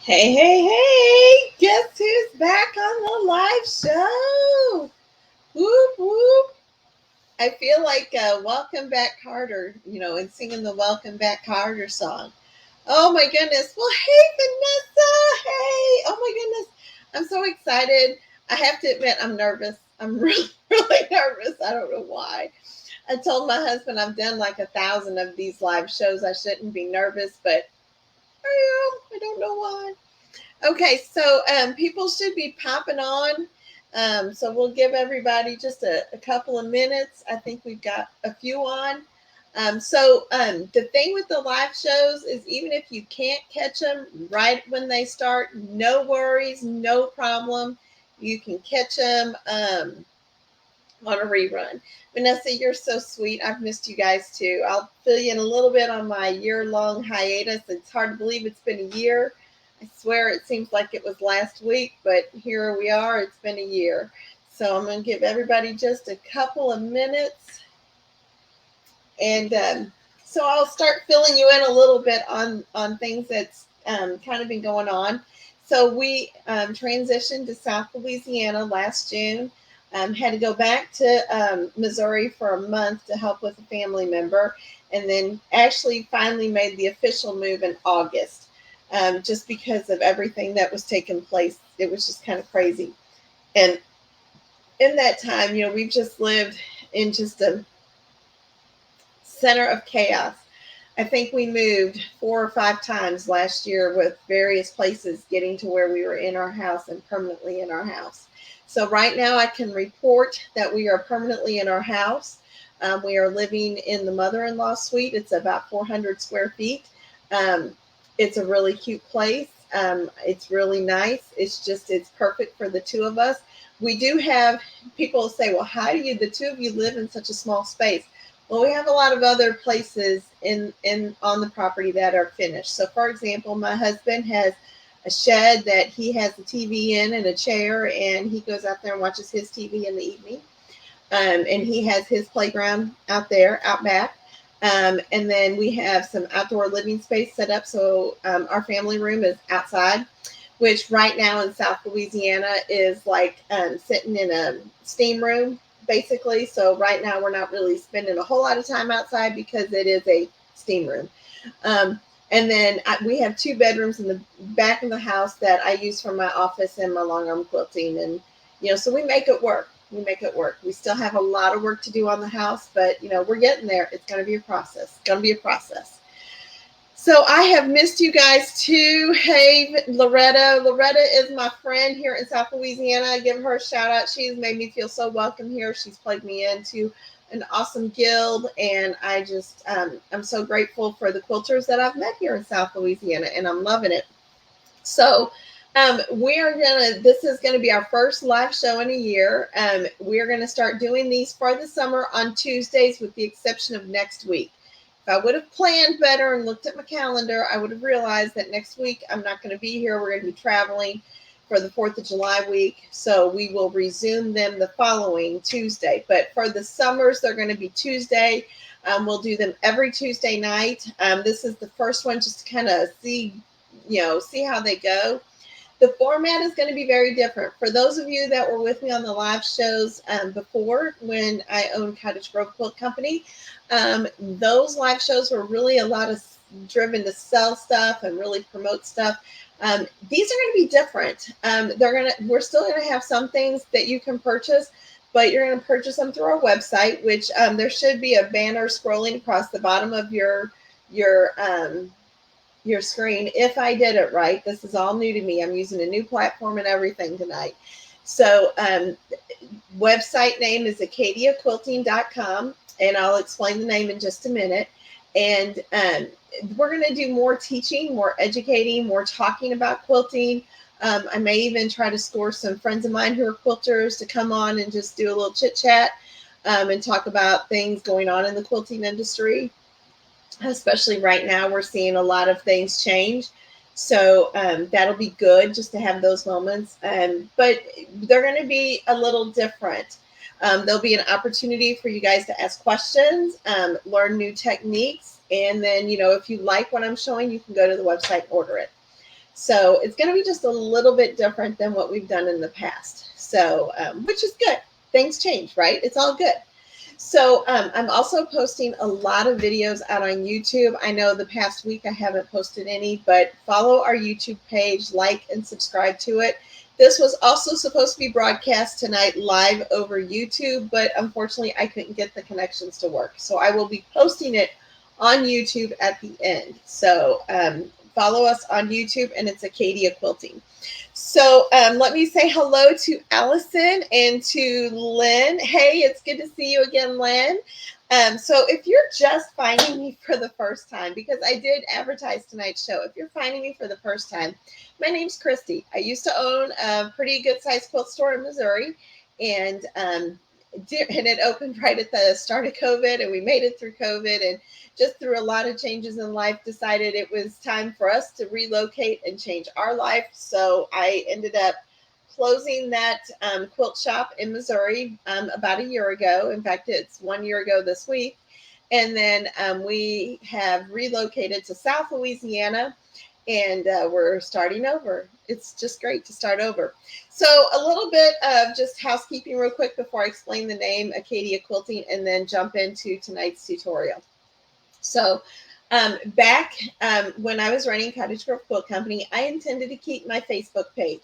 Hey, hey, hey! Guess who's back on the live show? Whoop, whoop. I feel like Welcome Back Carter, and singing the Welcome Back Carter song. Oh my goodness. Well, hey, Vanessa. Hey. Oh my goodness. I'm so excited. I have to admit, I'm nervous. I'm really, really nervous. I don't know why. I told my husband I've done like 1,000 of these live shows. I shouldn't be nervous, but I don't know why. Okay, so people should be popping on. So we'll give everybody just a couple of minutes. I think we've got a few on. The thing with the live shows is even if you can't catch them right when they start, no worries, no problem. You can catch them on a rerun. Vanessa, you're so sweet. I've missed you guys too. I'll fill you in a little bit on my year-long hiatus. It's hard to believe it's been a year. I swear it seems like it was last week, but here we are. It's been a year. So I'm going to give everybody just a couple of minutes. And so I'll start filling you in a little bit on things that's kind of been going on. So we transitioned to South Louisiana last June. Had to go back to Missouri for a month to help with a family member, and then actually finally made the official move in August, just because of everything that was taking place. It was just kind of crazy. And in that time, we've just lived in just a center of chaos. I think we moved 4 or 5 times last year with various places getting to where we were in our house and permanently in our house. So right now I can report that we are permanently in our house. We are living in the mother-in-law suite. It's about 400 square feet. It's a really cute place. It's really nice. It's perfect for the two of us. We do have people say, well, how do the two of you live in such a small space? Well, we have a lot of other places in on the property that are finished. So, for example, my husband has a shed that he has the TV in and a chair, and he goes out there and watches his TV in the evening. And he has his playground out there, out back. And then we have some outdoor living space set up. So our family room is outside, which right now in South Louisiana is like sitting in a steam room, basically. So right now we're not really spending a whole lot of time outside because it is a steam room. And then we have 2 bedrooms in the back of the house that I use for my office and my long arm quilting. And, so we make it work. We make it work. We still have a lot of work to do on the house, but, we're getting there. It's going to be a process. It's going to be a process. So I have missed you guys too. Hey, Loretta. Loretta is my friend here in South Louisiana. I give her a shout out. She's made me feel so welcome here. She's plugged me into an awesome guild, and I'm so grateful for the quilters that I've met here in South Louisiana, and I'm loving it. So this is going to be our first live show in a year. We're going to start doing these for the summer on Tuesdays, with the exception of next week. If I would have planned better and looked at my calendar, I would have realized that next week I'm not going to be here. We're going to be traveling for the 4th of July week. So we will resume them the following Tuesday. But for the summers, they're going to be Tuesday. We'll do them every Tuesday night. This is the first one just to kind of see how they go. The format is going to be very different. For those of you that were with me on the live shows before, when I owned Cottage Grove Quilt Company, those live shows were really a lot of driven to sell stuff and really promote stuff. These are going to be different. We're still going to have some things that you can purchase, but you're going to purchase them through our website, which there should be a banner scrolling across the bottom of your screen. If I did it right, this is all new to me. I'm using a new platform and everything tonight. So website name is acadiaquilting.com, and I'll explain the name in just a minute. And we're going to do more teaching, more educating, more talking about quilting. I may even try to score some friends of mine who are quilters to come on and just do a little chit chat and talk about things going on in the quilting industry. Especially right now, we're seeing a lot of things change. So that'll be good just to have those moments. But they're going to be a little different. There'll be an opportunity for you guys to ask questions, learn new techniques. And then, if you like what I'm showing, you can go to the website and order it. So it's going to be just a little bit different than what we've done in the past. So, which is good. Things change, right? It's all good. So I'm also posting a lot of videos out on YouTube. I know the past week I haven't posted any, but follow our YouTube page, like and subscribe to it. This was also supposed to be broadcast tonight live over YouTube, but unfortunately I couldn't get the connections to work. So I will be posting it on YouTube at the end. So follow us on YouTube, and it's Acadia Quilting. So let me say hello to Allison and to Lynn. Hey, it's good to see you again, Lynn. So if you're just finding me for the first time, because I did advertise tonight's show, if you're finding me for the first time, my name's Christy. I used to own a pretty good sized quilt store in Missouri, and it opened right at the start of COVID, and we made it through COVID, and just through a lot of changes in life, decided it was time for us to relocate and change our life. So I ended up closing that quilt shop in Missouri about a year ago. In fact, it's 1 year ago this week. And then we have relocated to South Louisiana, and we're starting over. It's just great to start over. So a little bit of just housekeeping real quick before I explain the name Acadia Quilting and then jump into tonight's tutorial. So back when I was running Cottage Grove Quilt Company, I intended to keep my Facebook page.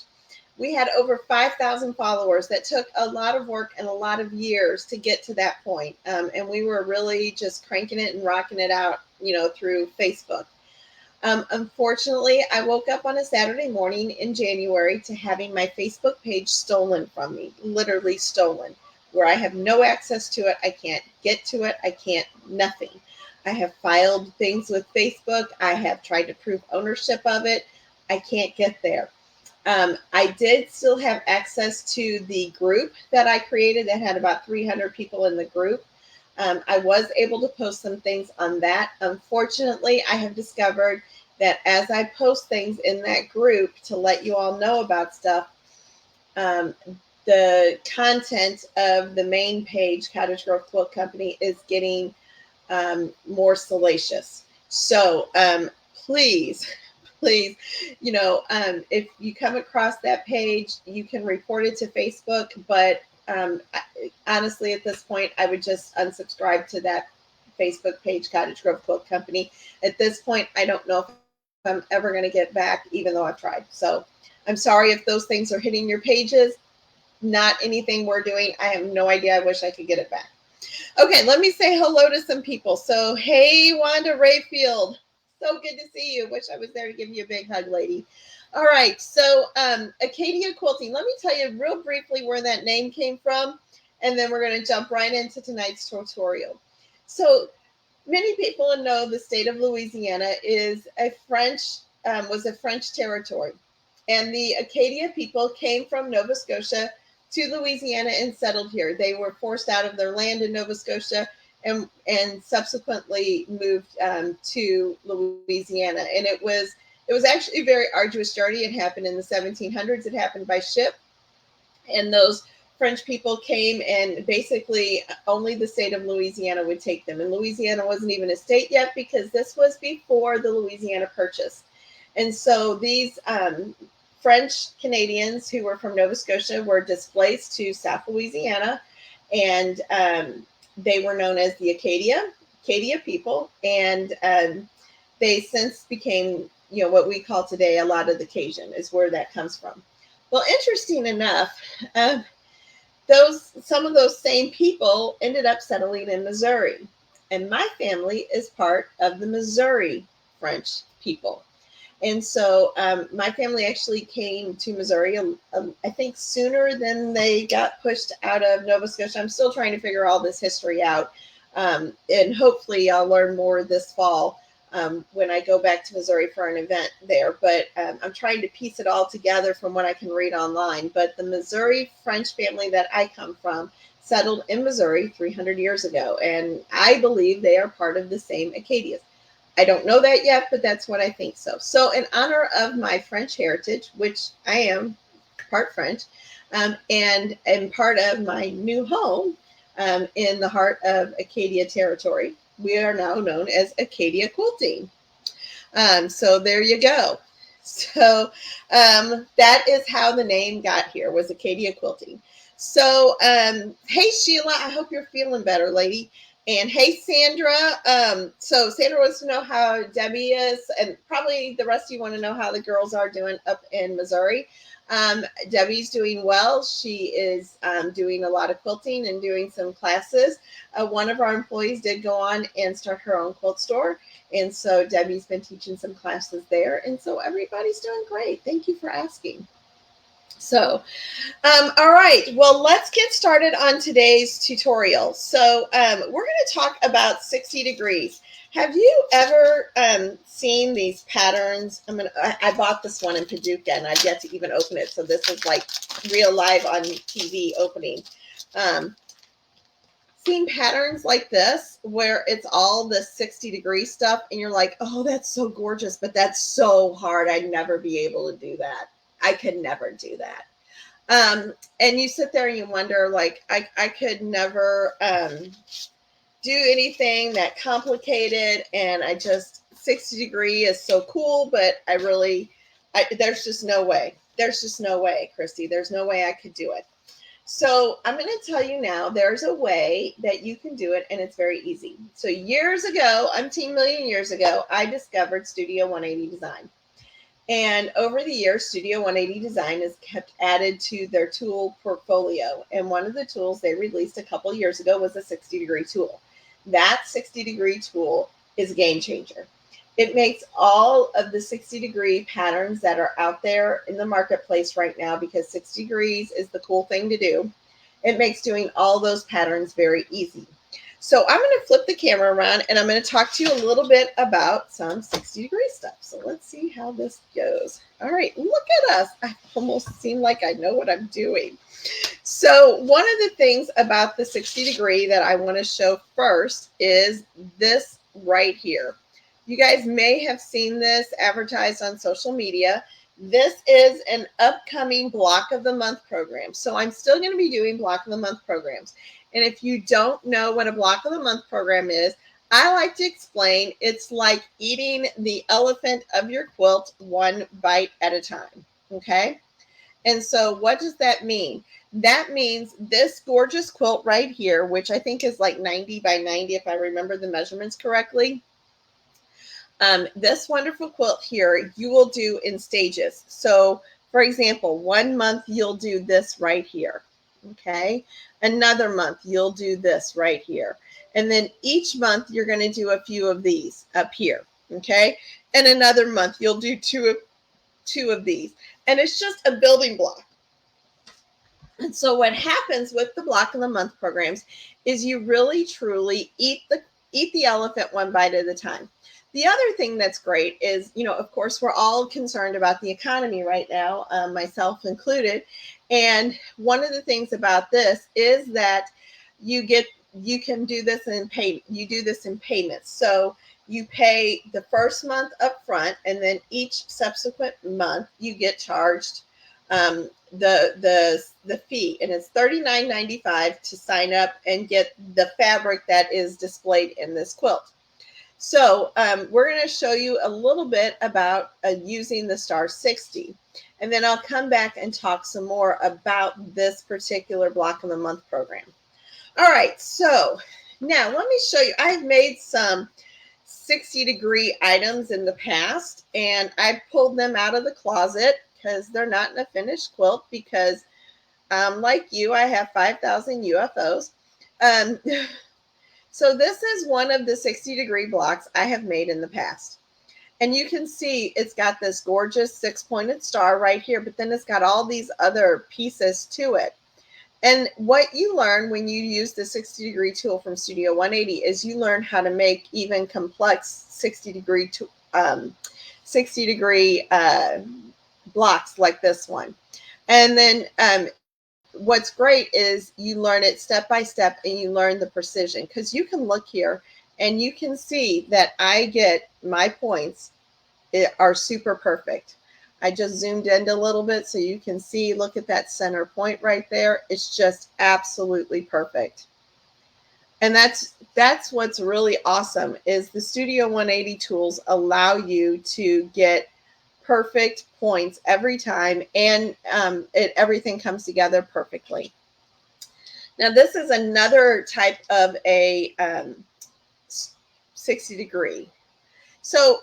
We had over 5,000 followers. That took a lot of work and a lot of years to get to that point. And we were really just cranking it and rocking it out, through Facebook. Unfortunately, I woke up on a Saturday morning in January to having my Facebook page stolen from me, literally stolen, where I have no access to it. I can't get to it. I can't, nothing. I have filed things with Facebook. I have tried to prove ownership of it. I can't get there. I did still have access to the group that I created that had about 300 people in the group. I was able to post some things on that. Unfortunately, I have discovered that as I post things in that group to let you all know about stuff, the content of the main page, Cottage Grove Quilt Company, is getting more salacious. So please, if you come across that page, you can report it to Facebook. But honestly, at this point, I would just unsubscribe to that Facebook page, Cottage Grove Quilt Company. At this point, I don't know if I'm ever going to get back, even though I've tried. So I'm sorry if those things are hitting your pages. Not anything we're doing. I have no idea. I wish I could get it back. Okay, let me say hello to some people. So, hey, Wanda Rayfield. So good to see you. Wish I was there to give you a big hug, lady. All right, so Acadia Quilting. Let me tell you real briefly where that name came from, and then we're going to jump right into tonight's tutorial. So, many people know the state of Louisiana is was a French territory, and the Acadia people came from Nova Scotia to Louisiana and settled here. They were forced out of their land in Nova Scotia and subsequently moved to Louisiana. And it was actually a very arduous journey. It happened in the 1700s. It happened by ship, and those French people came, and basically only the state of Louisiana would take them. And Louisiana wasn't even a state yet, because this was before the Louisiana Purchase. And so these French Canadians who were from Nova Scotia were displaced to South Louisiana, and they were known as the Acadia people, and they since became, what we call today a lot of the Cajun is where that comes from. Well, interesting enough, some of those same people ended up settling in Missouri, and my family is part of the Missouri French people. And so my family actually came to Missouri, I think, sooner than they got pushed out of Nova Scotia. I'm still trying to figure all this history out. And hopefully I'll learn more this fall when I go back to Missouri for an event there. But I'm trying to piece it all together from what I can read online. But the Missouri French family that I come from settled in Missouri 300 years ago. And I believe they are part of the same Acadians. I don't know that yet, but that's what I think so. So in honor of my French heritage, which I am part French, and part of my new home in the heart of Acadia territory, we are now known as Acadia Quilting. So there you go. So that is how the name got here, was Acadia Quilting. So hey Sheila, I hope you're feeling better, lady. And hey Sandra. So Sandra wants to know how Debbie is, and probably the rest of you want to know how the girls are doing up in Missouri. Debbie's doing well. She is doing a lot of quilting and doing some classes. One of our employees did go on and start her own quilt store. And so Debbie's been teaching some classes there. And so everybody's doing great. Thank you for asking. So, all right. Well, let's get started on today's tutorial. So we're going to talk about 60 degrees. Have you ever seen these patterns? I bought this one in Paducah and I've yet to even open it. So this is like real live on TV opening. Seen patterns like this where it's all the 60-degree stuff and you're like, oh, that's so gorgeous, but that's so hard. I'd never be able to do that. I could never do that. And you sit there and you wonder, like, I could never do anything that complicated, and 60-degree is so cool, but there's just no way. There's just no way, Christy. There's no way I could do it. So I'm going to tell you now, there's a way that you can do it, and it's very easy. So years ago, 10 million years ago, I discovered Studio 180 Design. And over the years, Studio 180 Design has kept added to their tool portfolio. And one of the tools they released a couple years ago was a 60-degree tool. That 60-degree tool is a game changer. It makes all of the 60-degree patterns that are out there in the marketplace right now, because 60 degrees is the cool thing to do. It makes doing all those patterns very easy. So I'm going to flip the camera around and I'm going to talk to you a little bit about some 60-degree stuff. So let's see how this goes. All right, look at us. I almost seem like I know what I'm doing. So one of the things about the 60-degree that I want to show first is this right here. You guys may have seen this advertised on social media. This is an upcoming Block of the Month program. So I'm still going to be doing Block of the Month programs. And if you don't know what a Block of the Month program is, I like to explain it's like eating the elephant of your quilt one bite at a time. Okay? And so what does that mean? That means this gorgeous quilt right here, which I think is like 90 by 90, if I remember the measurements correctly. This wonderful quilt here, you will do in stages. So for example, 1 month, you'll do this right here. Okay. Another month, you'll do this right here. And then each month, you're going to do a few of these up here. Okay. And another month, you'll do two of these. And it's just a building block. And so what happens with the Block of the Month programs is you really, truly eat the elephant one bite at a time. The other thing that's great is, of course, we're all concerned about the economy right now, myself included. And one of the things about this is that you can do this in pay. You do this in payments. So you pay the first month up front, and then each subsequent month you get charged the fee, and it's $39.95 to sign up and get the fabric that is displayed in this quilt. So we're going to show you a little bit about using the Star 60. And then I'll come back and talk some more about this particular Block of the Month program. All right, so now let me show you. I've made some 60-degree items in the past, and I pulled them out of the closet because they're not in a finished quilt, because like you, I have 5,000 UFOs. So this is one of the 60-degree blocks I have made in the past. And you can see it's got this gorgeous 6-pointed star right here, but then it's got all these other pieces to it. And what you learn when you use the 60-degree tool from Studio 180 is you learn how to make even complex 60-degree blocks like this one. And then what's great is you learn it step by step, and you learn the precision, because you can look here and you can see that I get my points are super perfect. I just zoomed in a little bit so you can see, look at that center point right there. It's just absolutely perfect. And that's what's really awesome, is the Studio 180 tools allow you to get perfect points every time, and everything comes together perfectly. Now, this is another type of a 60 degree. So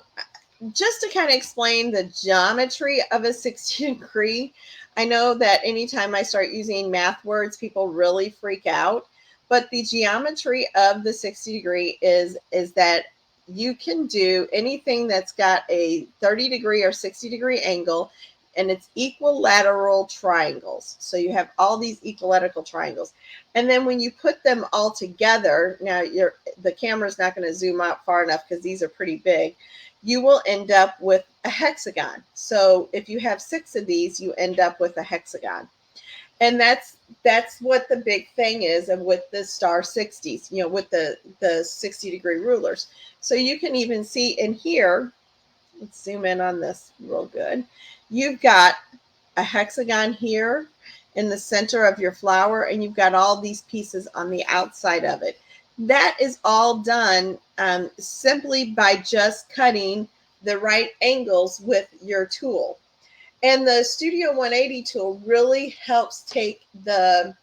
just to kind of explain the geometry of a 60 degree, I know that anytime I start using math words, people really freak out. But the geometry of the 60 degree is that you can do anything that's got a 30 degree or 60 degree angle, and it's equilateral triangles. So you have all these equilateral triangles. And then when you put them all together, now the camera's not going to zoom out far enough because these are pretty big, you will end up with a hexagon. So if you have 6 of these, you end up with a hexagon. And that's what the big thing is, and with the star 60s, with the 60 degree rulers. So you can even see in here, let's zoom in on this real good. You've got a hexagon here in the center of your flower, and you've got all these pieces on the outside of it. That is all done simply by just cutting the right angles with your tool. And the Studio 180 tool really helps take the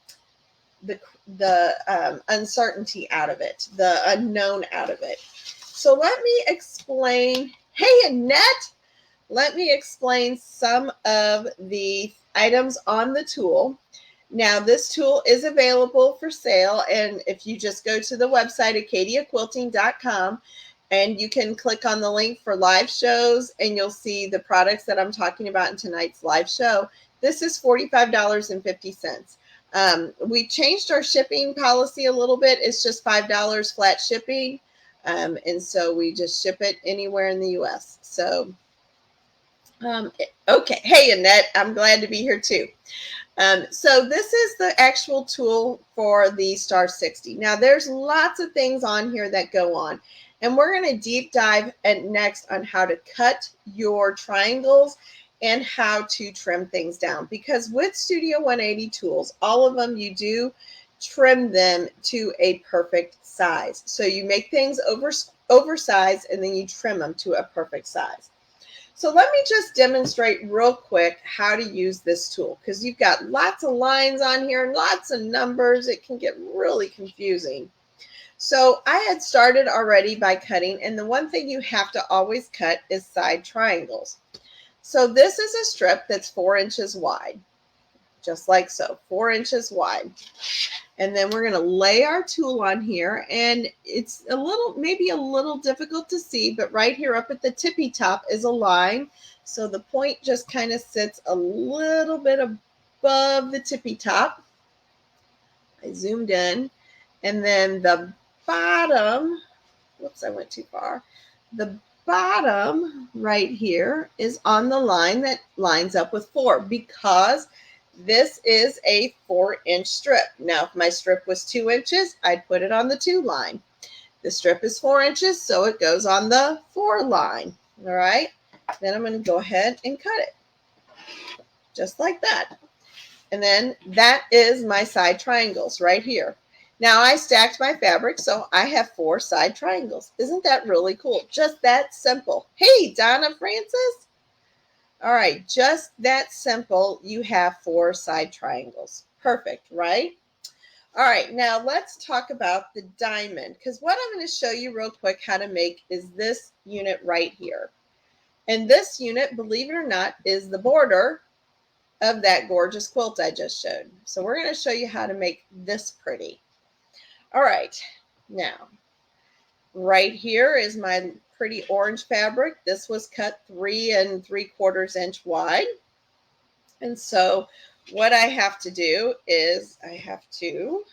uncertainty out of it, the unknown out of it. So let me explain. Hey, Annette, let me explain some of the items on the tool. Now, this tool is available for sale, and if you just go to the website, acadiaquilting.com, and you can click on the link for live shows, and you'll see the products that I'm talking about in tonight's live show. This is $45.50. We changed our shipping policy a little bit. It's just $5 flat shipping, and so we just ship it anywhere in the U.S. So, okay. Hey, Annette, I'm glad to be here too. So this is the actual tool for the Star 60. Now, there's lots of things on here that go on, and we're going to deep dive next on how to cut your triangles and how to trim things down. Because with Studio 180 tools, all of them, you do trim them to a perfect size. So you make things oversized, and then you trim them to a perfect size. So let me just demonstrate real quick how to use this tool, because you've got lots of lines on here and lots of numbers. It can get really confusing. So I had started already by cutting, and the one thing you have to always cut is side triangles. So this is a strip that's 4 inches wide, just like so, 4 inches wide. And then we're going to lay our tool on here, and it's maybe a little difficult to see, but right here up at the tippy top is a line. So the point just kind of sits a little bit above the tippy top. I zoomed in, and then the bottom, whoops, I went too far. The bottom right here is on the line that lines up with 4, because this is a 4-inch strip. Now, if my strip was 2 inches, I'd put it on the 2 line. The strip is 4 inches, so it goes on the 4 line. All right. Then I'm going to go ahead and cut it just like that. And then that is my side triangles right here. Now, I stacked my fabric, so I have 4 side triangles. Isn't that really cool? Just that simple. Hey, Donna Francis. All right, just that simple, you have 4 side triangles. Perfect, right? All right, now let's talk about the diamond, because what I'm going to show you real quick how to make is this unit right here. And this unit, believe it or not, is the border of that gorgeous quilt I just showed. So we're going to show you how to make this pretty. All right, now, right here is my pretty orange fabric. This was cut 3 3/4 inch wide. And so what I have to do is I have to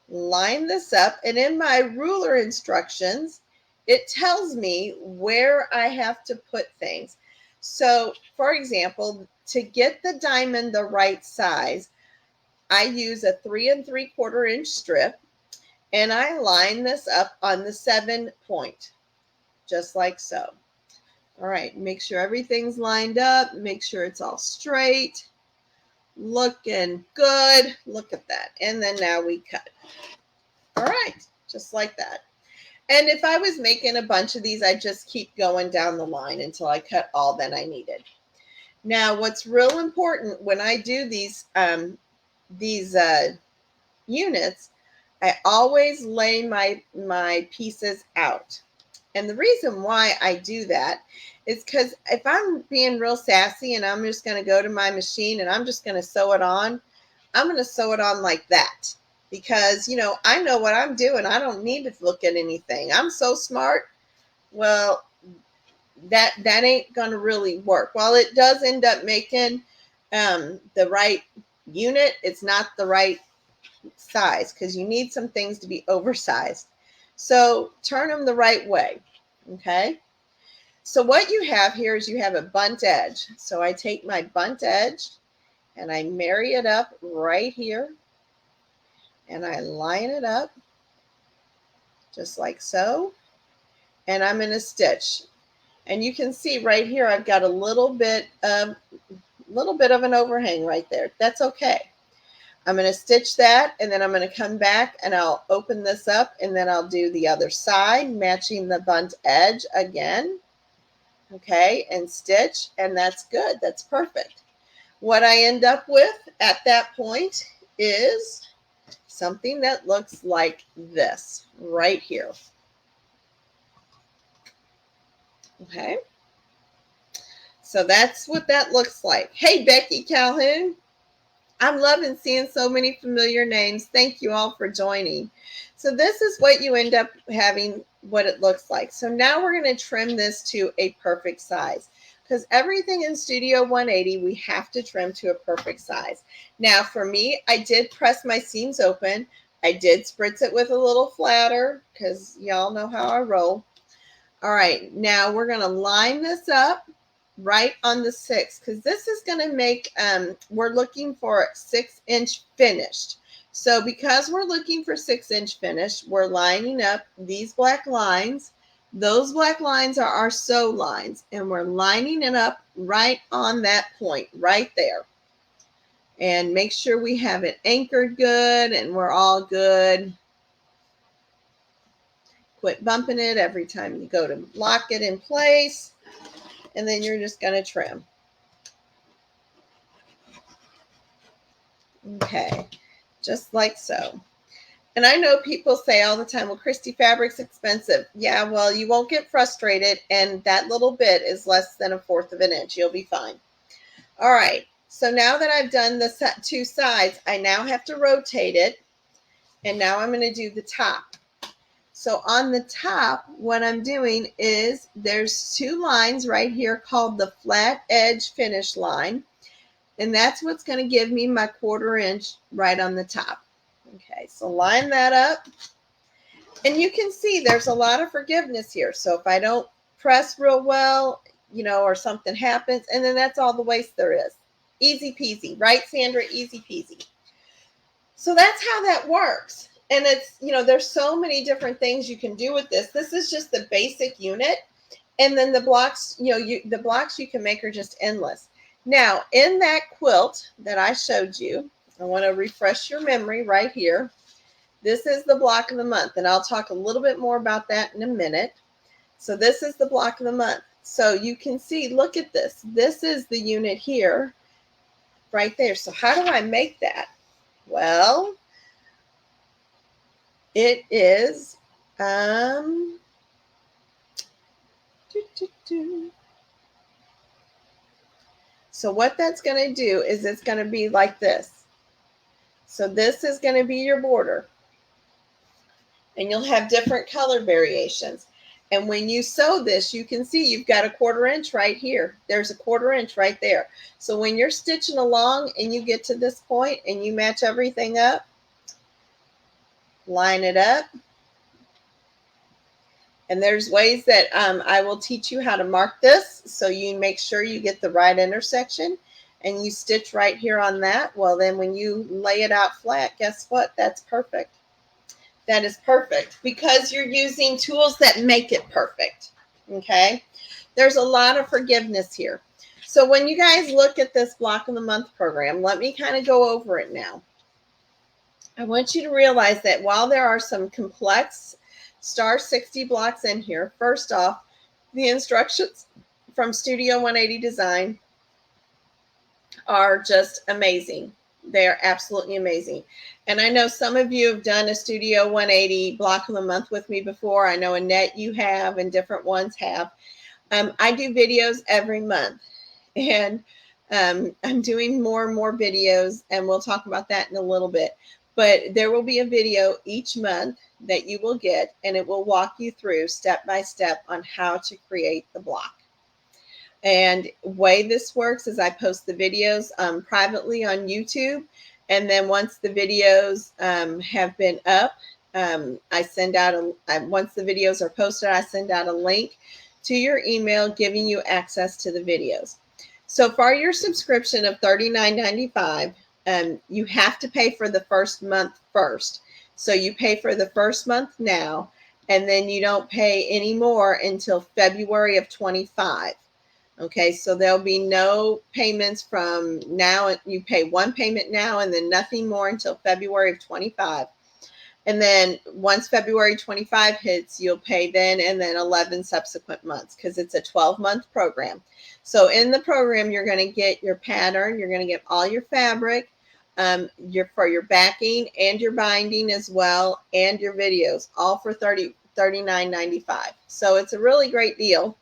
line this up. And in my ruler instructions, it tells me where I have to put things. So, for example, to get the diamond the right size, I use a 3 3/4 inch strip, and I line this up on the 7 point, just like so. All right, make sure everything's lined up. Make sure it's all straight. Looking good. Look at that. And then now we cut. All right, just like that. And if I was making a bunch of these, I'd just keep going down the line until I cut all that I needed. Now, what's real important when I do these units, I always lay my pieces out. And the reason why I do that is because if I'm being real sassy and I'm just going to go to my machine and I'm just going to sew it on, I'm going to sew it on like that. Because, I know what I'm doing. I don't need to look at anything. I'm so smart. Well, that ain't going to really work. While it does end up making the right unit, it's not the right size because you need some things to be oversized. So turn them the right way. Okay. So what you have here is you have a bunt edge. So I take my bunt edge and I marry it up right here and I line it up just like so. And I'm going to stitch. And you can see right here, I've got a little bit of an overhang right there. That's okay. I'm going to stitch that and then I'm going to come back and I'll open this up and then I'll do the other side, matching the bunt edge again. Okay, and stitch, and that's good. That's perfect. What I end up with at that point is something that looks like this right here. Okay, so that's what that looks like. Hey, Becky Calhoun. I'm loving seeing so many familiar names. Thank you all for joining. So this is what you end up having, what it looks like. So now we're going to trim this to a perfect size because everything in Studio 180, we have to trim to a perfect size. Now for me, I did press my seams open. I did spritz it with a little flatter because y'all know how I roll. All right, now we're going to line this up right on the 6 because this is going to make we're looking for 6-inch finished. So because we're looking for 6-inch finished, we're lining up these black lines. Those black lines are our sew lines, and we're lining it up right on that point right there. And make sure we have it anchored good and we're all good. Quit bumping it every time you go to lock it in place. And then you're just going to trim. Okay, just like so. And I know people say all the time, well, Christy, fabric's expensive. Yeah, well, you won't get frustrated. And that little bit is less than 1/4 of an inch. You'll be fine. All right. So now that I've done the 2 sides, I now have to rotate it. And now I'm going to do the top. So on the top, what I'm doing is there's 2 lines right here called the flat edge finish line. And that's what's going to give me my 1/4 inch right on the top. Okay, so line that up. And you can see there's a lot of forgiveness here. So if I don't press real well, or something happens, and then that's all the waste there is. Easy peasy, right, Sandra? Easy peasy. So that's how that works. And it's, there's so many different things you can do with this. This is just the basic unit. And then the blocks, the blocks you can make are just endless. Now, in that quilt that I showed you, I want to refresh your memory right here. This is the block of the month, and I'll talk a little bit more about that in a minute. So this is the block of the month. So you can see, look at this. This is the unit here, right there. So how do I make that? Well, it is, so what that's going to do is it's going to be like this. So this is going to be your border. And you'll have different color variations. And when you sew this, you can see you've got a 1/4 inch right here. There's a 1/4 inch right there. So when you're stitching along and you get to this point and you match everything up, line it up. And there's ways that I will teach you how to mark this so you make sure you get the right intersection and you stitch right here on that. Well, then when you lay it out flat, guess what? That's perfect. That is perfect because you're using tools that make it perfect. Okay. There's a lot of forgiveness here. So when you guys look at this block of the month program, let me kind of go over it now. I want you to realize that while there are some complex star 60 blocks in here. First off, the instructions from Studio 180 Design are just amazing. They are absolutely amazing. And I know some of you have done a Studio 180 block of the month with me before. I know Annette, you have, and different ones have. I do videos every month, and I'm doing more and more videos, and we'll talk about that in a little bit. But there will be a video each month that you will get, and it will walk you through step by step on how to create the block. And way this works is I post the videos privately on YouTube. And then once the videos have been up, I send out once the videos are posted, I send out a link to your email giving you access to the videos. So for your subscription of $39.95, you have to pay for the first month first. So you pay for the first month now, and then you don't pay any more until February of 25. Okay, so there'll be no payments from now. You pay one payment now and then nothing more until February of 25. And then once February 25 hits, you'll pay then and then 11 subsequent months because it's a 12-month program. So in the program, you're going to get your pattern, you're going to get all your fabric, for your backing and your binding as well, and your videos, all for $39.95. So it's a really great deal.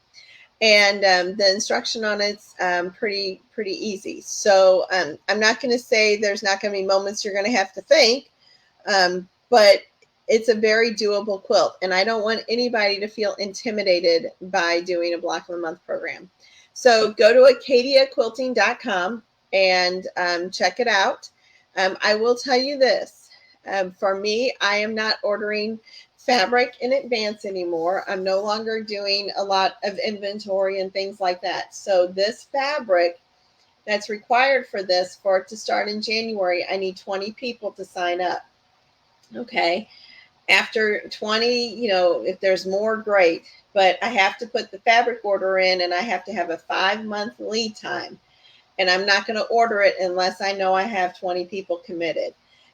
And the instruction on it's pretty easy. So I'm not going to say there's not going to be moments you're going to have to think, but it's a very doable quilt. And I don't want anybody to feel intimidated by doing a block of the month program. So go to acadiaquilting.com and check it out. I will tell you this. For me, I am not ordering fabric in advance anymore. I'm no longer doing a lot of inventory and things like that. So this fabric that's required for this, for it to start in January, I need 20 people to sign up. Okay. After 20, if there's more, great. But I have to put the fabric order in, and I have to have a 5-month lead time. And I'm not going to order it unless I know I have 20 people committed.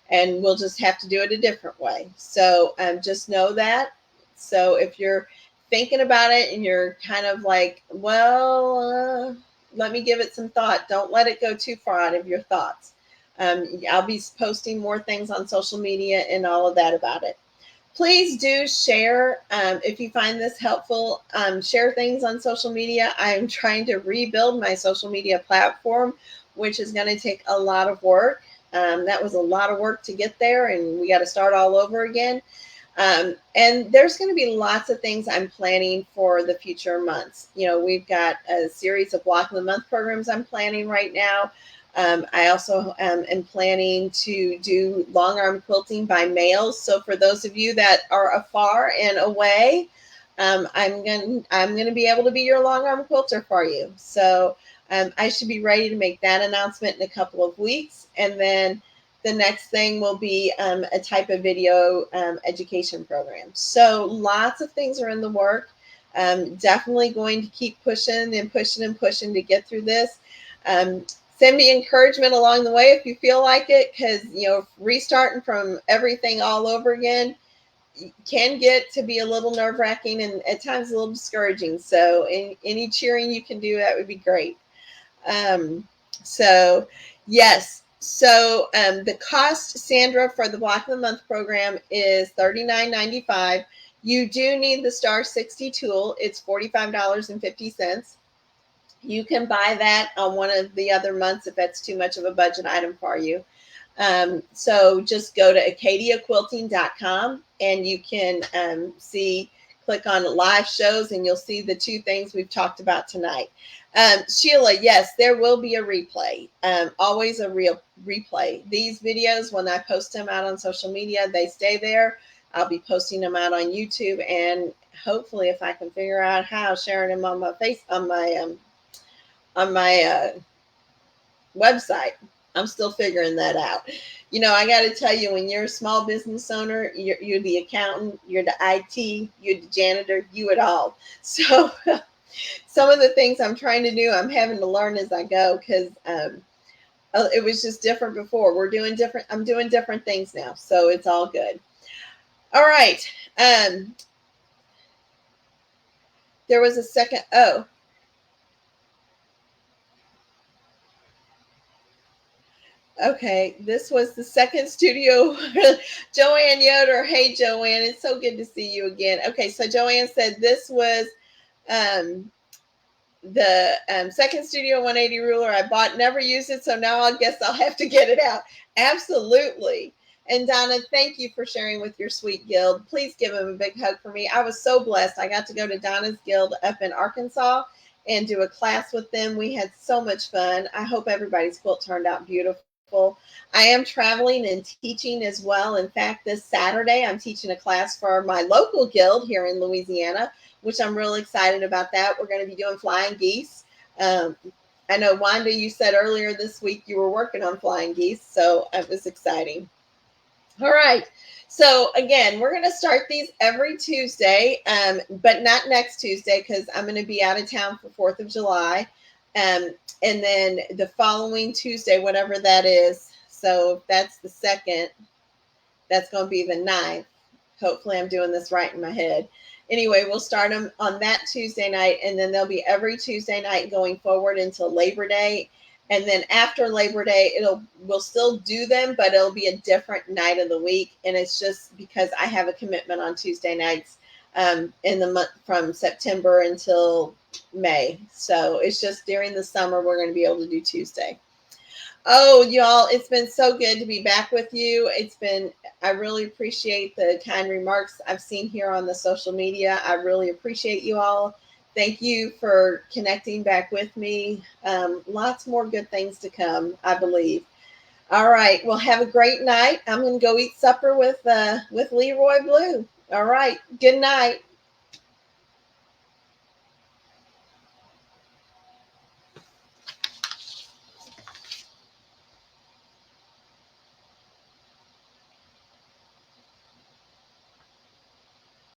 And we'll just have to do it a different way. So just know that. So if you're thinking about it and you're kind of like, well, let me give it some thought. Don't let it go too far out of your thoughts. I'll be posting more things on social media and all of that about it. Please do share if you find this helpful. Share things on social media. I'm trying to rebuild my social media platform, which is going to take a lot of work. That was a lot of work to get there, and we got to start all over again. And there's going to be lots of things I'm planning for the future months. We've got a series of block of the month programs I'm planning right now. I also am planning to do long arm quilting by mail. So for those of you that are afar and away, I'm going to be able to be your long arm quilter for you. So I should be ready to make that announcement in a couple of weeks. And then the next thing will be a type of video education program. So lots of things are in the work. Definitely going to keep pushing and pushing and pushing to get through this. Send me encouragement along the way if you feel like it, because restarting from everything all over again can get to be a little nerve-wracking and at times a little discouraging. So any cheering you can do, that would be great. So yes. So the cost, Sandra, for the block of the month program is $39.95. You do need the Star 60 tool. It's $45.50. You can buy that on one of the other months if that's too much of a budget item for you. So just go to acadiaquilting.com and you can click on live shows, and you'll see the two things we've talked about tonight. Sheila, yes, there will be a replay. Always a real replay. These videos, when I post them out on social media, they stay there. I'll be posting them out on YouTube, and hopefully, if I can figure out how, sharing them on my website. I'm still figuring that out. I got to tell you, when you're a small business owner, you're the accountant, you're the IT, you're the janitor, you it all. So some of the things I'm trying to do, I'm having to learn as I go, because it was just different before. I'm doing different things now. So it's all good. All right. There was a second. Oh, okay. This was the second studio. Joanne Yoder. Hey, Joanne. It's so good to see you again. Okay. So Joanne said this was um, the second Studio 180 ruler I bought, never used it, so now I guess I'll have to get it out. Absolutely. And Donna, thank you for sharing with your sweet guild. Please give them a big hug for me. I was so blessed. I got to go to Donna's guild up in Arkansas and do a class with them. We had so much fun. I hope everybody's quilt turned out beautiful. I am traveling and teaching as well. In fact, this Saturday, I'm teaching a class for my local guild here in Louisiana, which I'm really excited about that. We're going to be doing flying geese. Um, I know, Wanda, you said earlier this week you were working on flying geese, so it was exciting. All right. So again, we're going to start these every Tuesday, but not next Tuesday because I'm going to be out of town for 4th of July. And then the following Tuesday, whatever that is. So if that's the 2nd, that's going to be the 9th. Hopefully I'm doing this right in my head. Anyway, we'll start them on that Tuesday night, and then they'll be every Tuesday night going forward until Labor Day. And then after Labor Day, we'll still do them, but it'll be a different night of the week. And it's just because I have a commitment on Tuesday nights in the month from September until May. So it's just during the summer we're going to be able to do Tuesday. Oh, y'all, it's been so good to be back with you. I really appreciate the kind remarks I've seen here on the social media. I really appreciate you all. Thank you for connecting back with me. Lots more good things to come, I believe. All right. Well, have a great night. I'm going to go eat supper with Leroy Blue. All right. Good night.